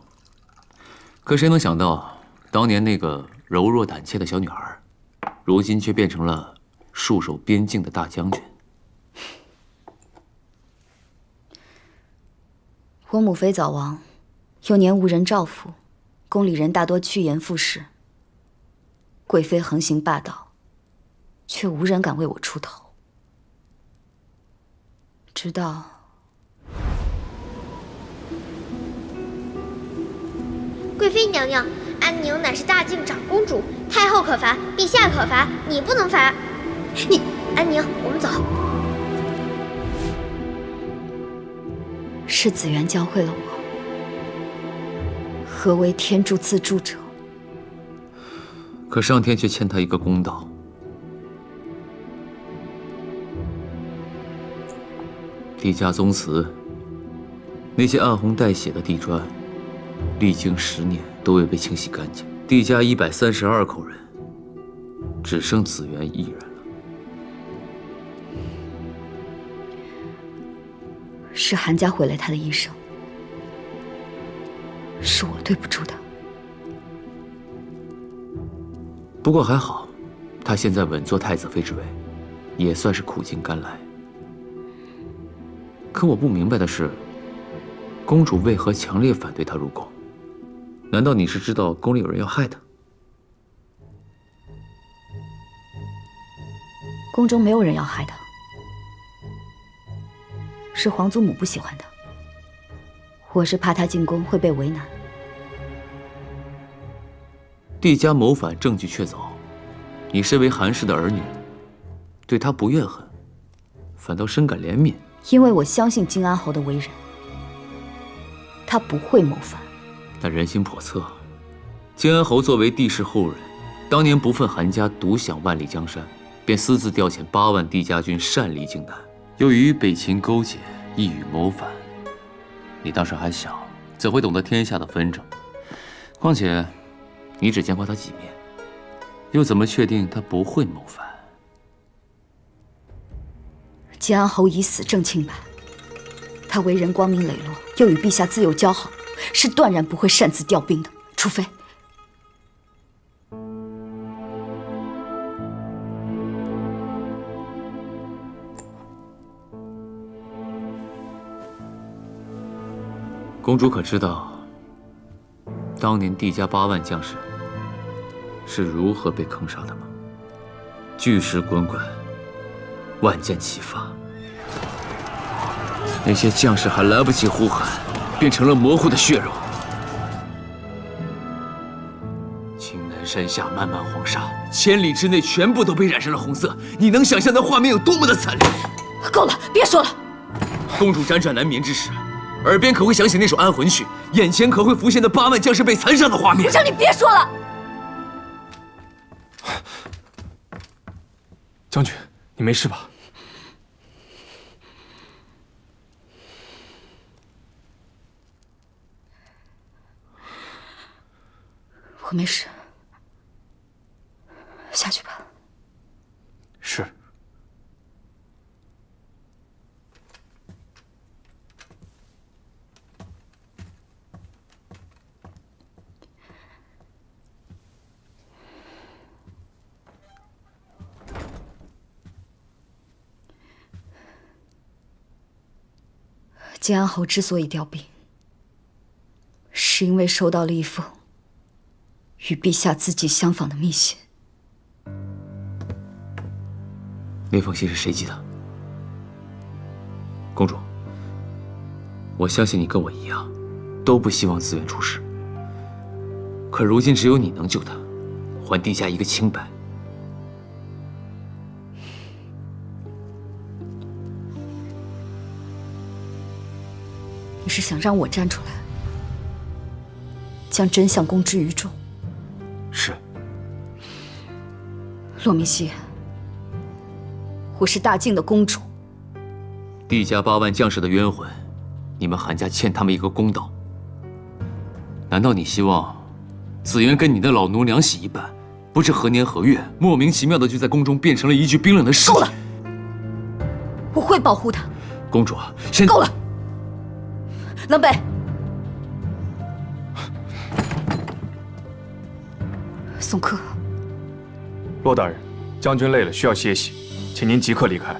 可谁能想到，当年那个柔弱胆怯的小女孩，如今却变成了戍守边境的大将军。我母妃早亡，幼年无人照拂，宫里人大多趋炎附势。贵妃横行霸道，却无人敢为我出头。直到贵妃娘娘，安宁乃是大靖长公主，太后可罚，陛下可罚，你不能罚。你，安宁，我们走。是紫渊教会了我何为天助自助者。可上天却欠她一个公道。帝家宗祠，那些暗红带血的地砖，历经10年都未被清洗干净。帝家132口人，只剩紫渊一人了。是韩家毁了他的一生，是我对不住他。不过还好，他现在稳坐太子妃之位，也算是苦尽甘来。可我不明白的是，公主为何强烈反对他入宫？难道你是知道宫里有人要害他？宫中没有人要害他，是皇祖母不喜欢他。我是怕他进宫会被为难。帝家谋反，证据确凿，你身为韩氏的儿女，对他不怨恨，反倒深感怜悯。因为我相信金安侯的为人，他不会谋反。但人心叵测，金安侯作为帝室后人，当年不忿韩家独享万里江山，便私自调遣8万帝家军擅离荆南，又与北秦勾结，一语谋反。你当时还小，怎会懂得天下的纷争？况且，你只见过他几面，又怎么确定他不会谋反？金安侯已死正清白，他为人光明磊落，又与陛下自幼交好，是断然不会擅自调兵的，除非……公主可知道，当年帝家8万将士是如何被坑杀的吗？巨石滚滚，万箭齐发，那些将士还来不及呼喊，变成了模糊的血肉。青南山下漫漫黄沙，千里之内全部都被染成了红色。你能想象那画面有多么的惨烈？够了，别说了。公主辗转难眠之时，耳边可会响起那首安魂曲，眼前可会浮现那8万将士被残杀的画面。我让你别说了。将军，你没事吧？我没事，下去吧。是。金安侯之所以调兵，是因为收到了一封与陛下字迹相仿的密信。那封信是谁寄的？公主，我相信你跟我一样，都不希望紫渊出事。可如今只有你能救他，还殿下一个清白。你是想让我站出来，将真相公之于众？是。洛明熙，我是大晋的公主。帝家8万将士的冤魂，你们韩家欠他们一个公道。难道你希望紫渊跟你的老奴两喜一半，不知何年何月，莫名其妙的就在宫中变成了一具冰冷的尸体？够了！我会保护他。公主，现在够了！冷北，宋柯，骆大人，将军累了，需要歇息，请您即刻离开。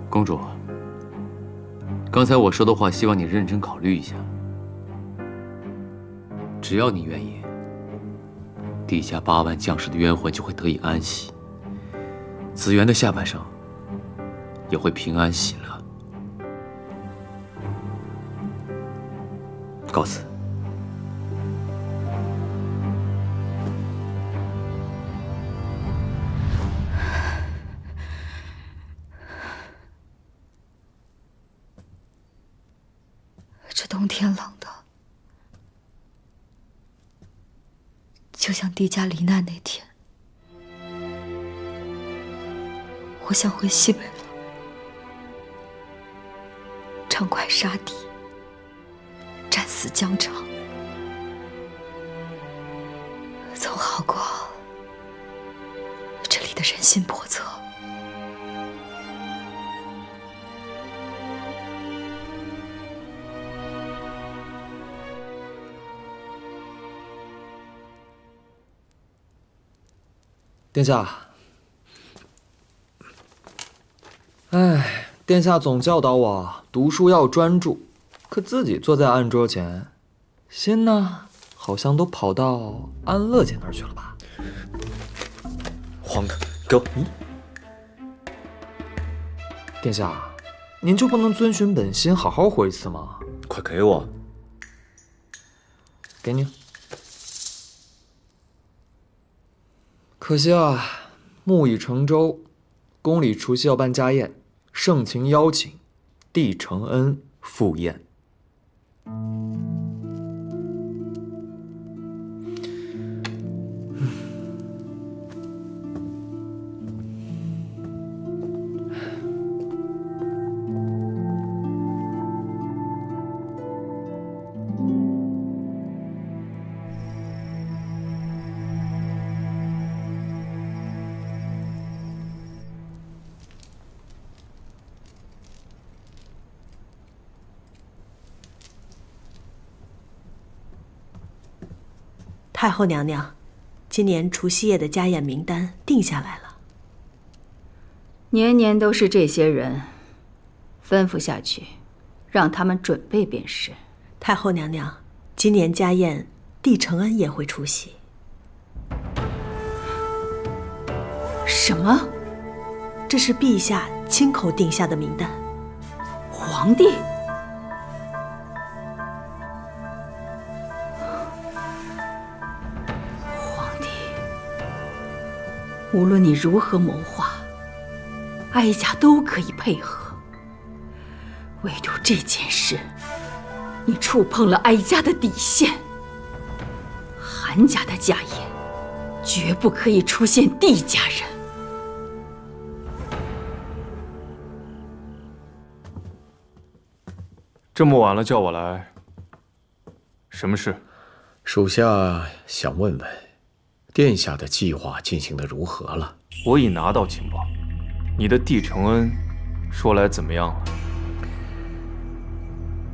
公主，刚才我说的话，希望你认真考虑一下。只要你愿意，帝家8万将士的冤魂就会得以安息，紫渊的下半生也会平安喜乐。告辞。这冬天冷的，就像帝家罹难那天，我想回西北了，畅快杀敌，战死疆场，总好过这里的人心叵测。殿下，哎，殿下总教导我读书要专注，可自己坐在案桌前，心呢，好像都跑到安乐姐那儿去了吧？黄的，给我！殿下，您就不能遵循本心，好好活一次吗？快给我！给你。可惜啊，木已成舟，宫里除夕要办家宴，盛情邀请，帝承恩赴宴。太后娘娘，今年除夕夜的家宴名单定下来了。年年都是这些人，吩咐下去，让他们准备便是。太后娘娘，今年家宴，帝承恩也会出席。什么？这是陛下亲口定下的名单。皇帝？无论你如何谋划，哀家都可以配合。唯独这件事，你触碰了哀家的底线。韩家的家宴，绝不可以出现帝家人。这么晚了叫我来，什么事？属下想问问。殿下的计划进行得如何了？我已拿到情报，你的帝承恩说来怎么样了？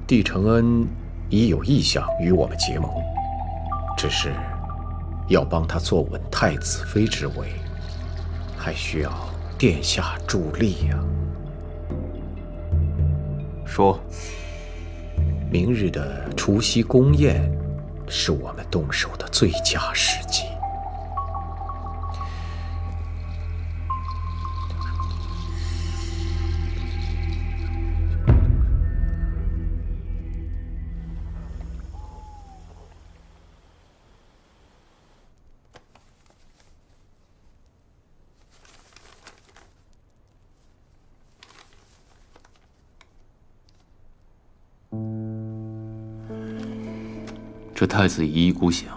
帝承恩已有意向与我们结盟，只是要帮他坐稳太子妃之位，还需要殿下助力呀。说，明日的除夕宫宴是我们动手的最佳时机。这太子一意孤行，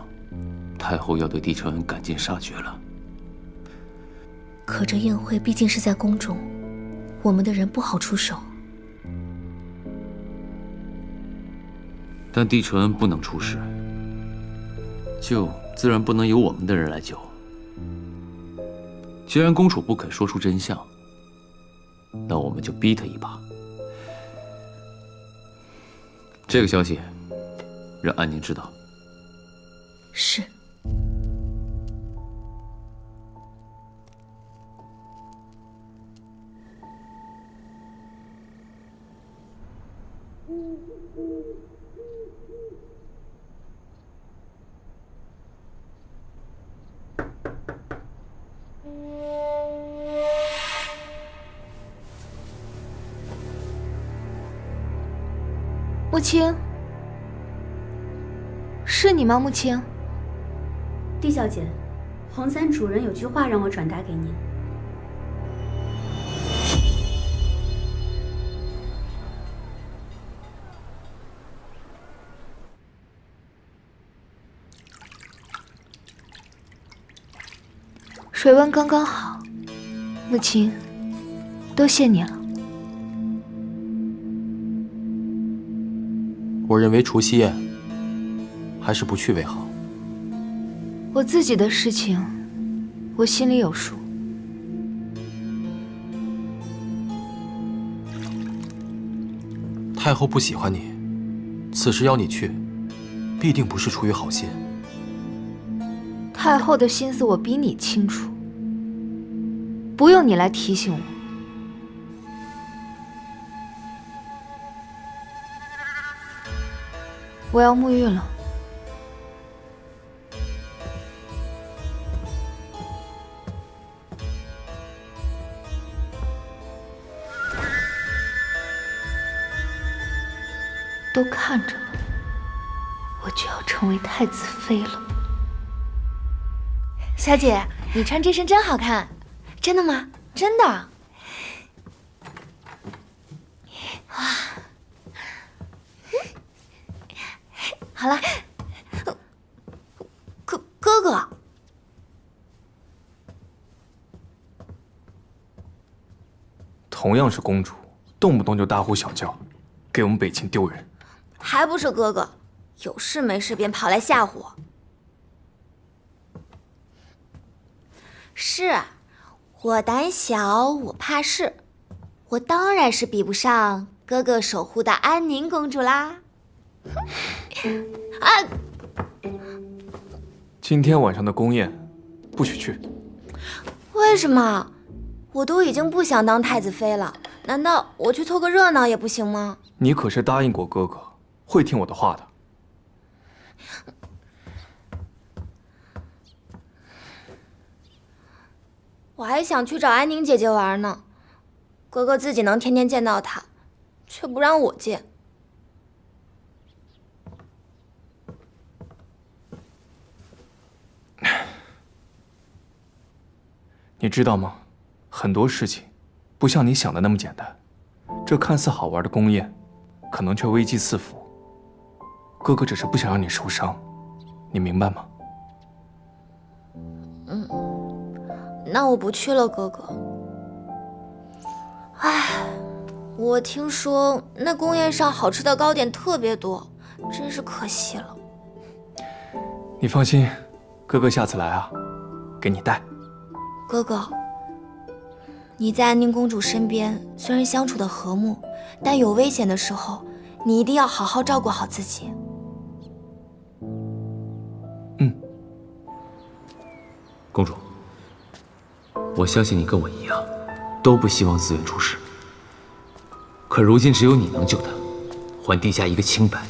太后要对帝承恩赶尽杀绝了。可这宴会毕竟是在宫中，我们的人不好出手。但帝承恩不能出事，救自然不能由我们的人来救。既然公主不肯说出真相，那我们就逼她一把。这个消息让安宁知道。是。穆青，是你吗？穆青，帝小姐，黄三主人有句话让我转达给您。水温刚刚好，穆青，多谢你了。我认为除夕宴还是不去为好。我自己的事情，我心里有数。太后不喜欢你，此时邀你去，必定不是出于好心。太后的心思我比你清楚，不用你来提醒我。我要沐浴了。都看着吧，我就要成为太子妃了。小姐，你穿这身真好看，真的吗？真的。哇，好了，哥哥，同样是公主，动不动就大呼小叫，给我们北秦丢人。还不是哥哥，有事没事便跑来吓唬我。是，我胆小，我怕事，我当然是比不上哥哥守护的安宁公主啦。啊！今天晚上的宫宴，不许去。为什么？我都已经不想当太子妃了，难道我去凑个热闹也不行吗？你可是答应过哥哥，会听我的话的。我还想去找安宁姐姐玩呢，哥哥自己能天天见到她，却不让我见。你知道吗？很多事情不像你想的那么简单。这看似好玩的宫宴，可能却危机四伏。哥哥只是不想让你受伤，你明白吗？那我不去了，哥哥。唉，我听说那宫宴上好吃的糕点特别多，真是可惜了。你放心，哥哥下次来啊，给你带。哥哥，你在安宁公主身边虽然相处的和睦，但有危险的时候，你一定要好好照顾好自己。公主，我相信你跟我一样，都不希望自愿出事。可如今只有你能救他，还殿下一个清白。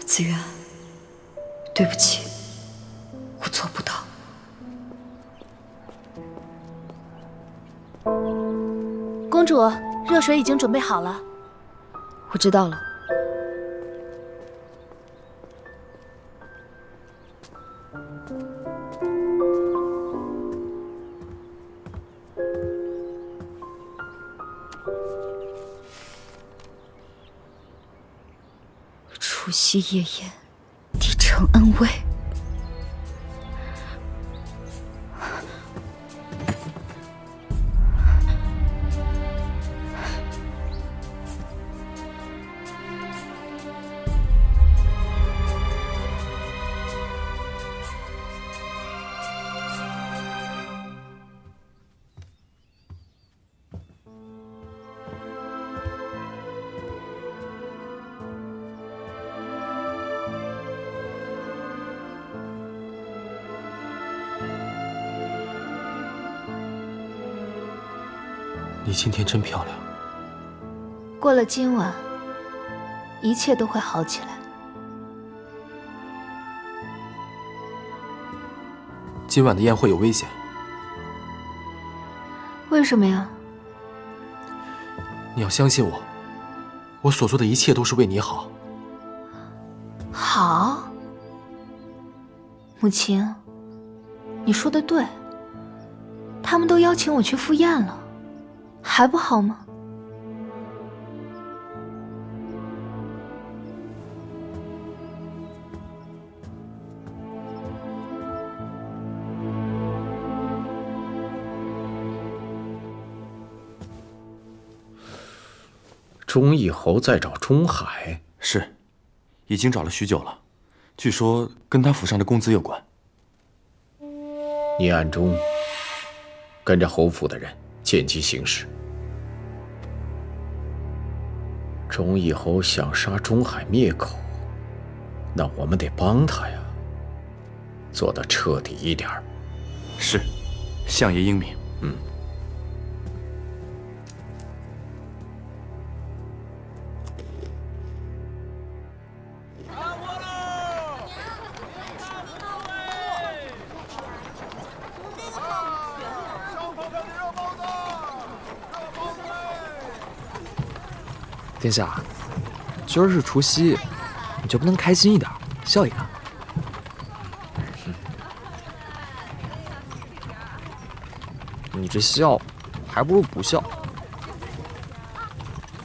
子渊，对不起，我做不到。公主，热水已经准备好了。我知道了。除夕夜宴，帝城恩威。你今天真漂亮。过了今晚，一切都会好起来。今晚的宴会有危险，为什么呀？你要相信我，我所做的一切都是为你好。好，母亲，你说的对。他们都邀请我去赴宴了，还不好吗？钟义侯在找钟海，是，已经找了许久了，据说跟他府上的公子有关。你暗中跟着侯府的人见机行事。钟义侯想杀钟海灭口，那我们得帮他呀，做得彻底一点。是，相爷英明。殿下，今儿是除夕，你就不能开心一点，笑一个？你这笑，还不如不笑。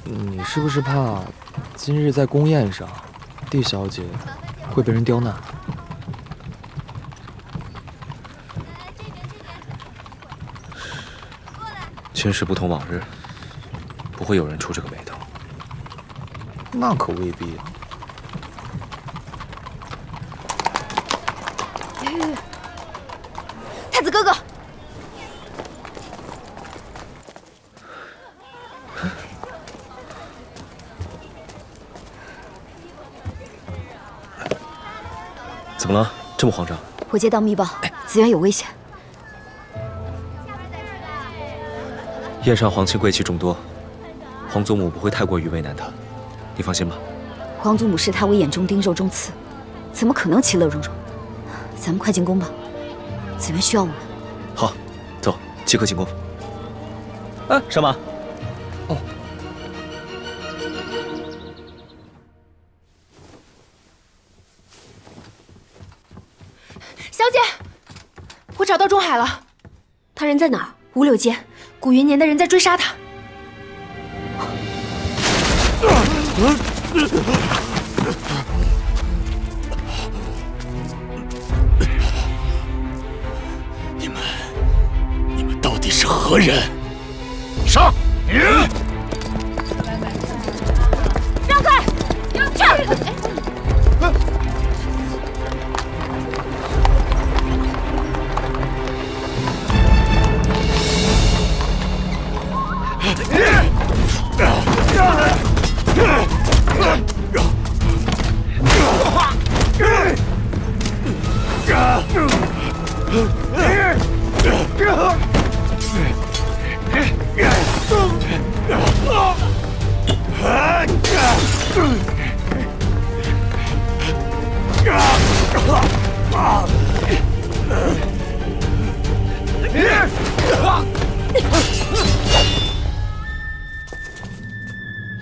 你是不是怕今日在宫宴上，帝小姐会被人刁难？今时不同往日，不会有人出这个眉头。那可未必啊。太子哥哥，怎么了？这么慌张？我接到密报，紫渊有危险。宴上皇亲贵戚众多，皇祖母不会太过于为难他，你放心吧。皇祖母视他为眼中钉肉中刺，怎么可能其乐融融？咱们快进宫吧，紫渊需要我们。好，走，即刻进宫。哎，上马。哦。小姐，我找到钟海了。他人在哪儿？五柳间，古云年的人在追杀他。你们到底是何人？上！让开！这儿！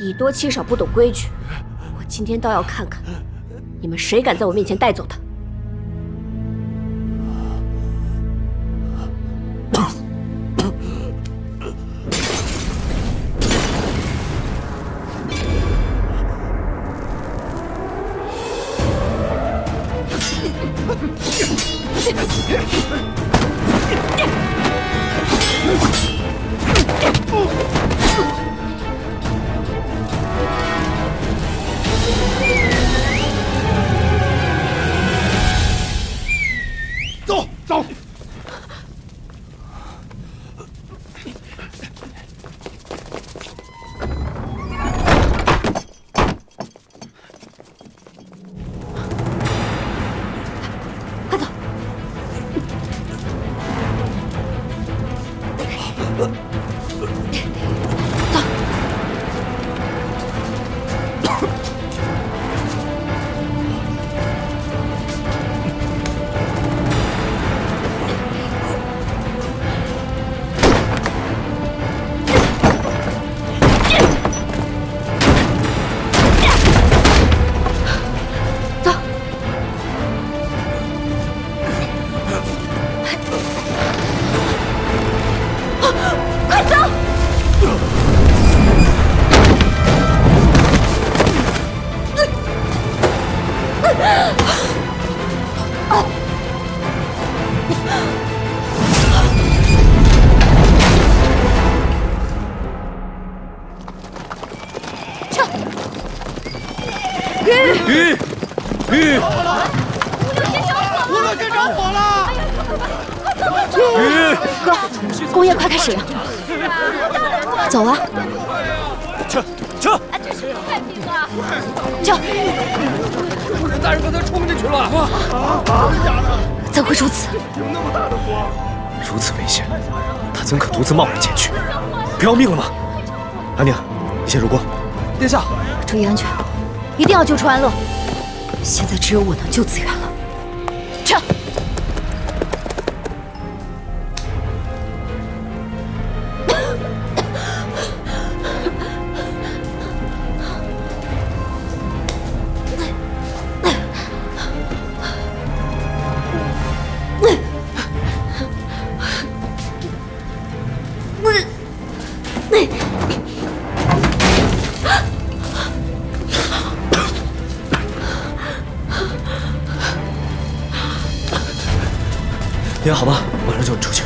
以多欺少，不懂规矩。我今天倒要看看，你们谁敢在我面前带走他！走走。工业快开始了，走啊！撤！撤！不是大人刚才冲进去了！怎会如此？如此危险，他怎可独自贸然前去？不要命了吗？安宁，你先入宫。殿下，注意安全，一定要救出安乐。现在只有我能救子源了。撤！你还好吗？马上就你出去。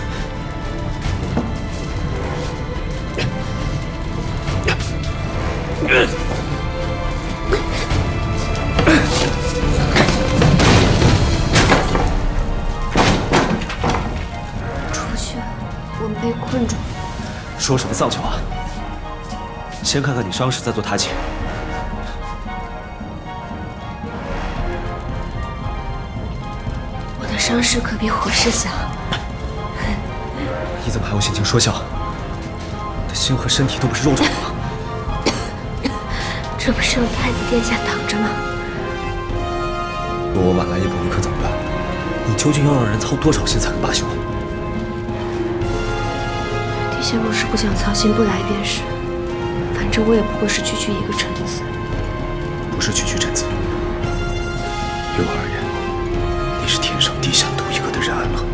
出去，我们被困住了。说什么丧气话？先看看你伤势，再做他解。我的伤势可比火势小。你怎么还有心情说笑？你的心和身体都不是肉长的吗？这不是有太子殿下挡着吗？若我晚来一步，你可怎么办？你究竟要让人操多少心才能罢休？殿下若是不想操心，不来便是。反正我也不过是区区一个臣子。不是区区臣子，对我而言，你是天上地下独一个的人安乐。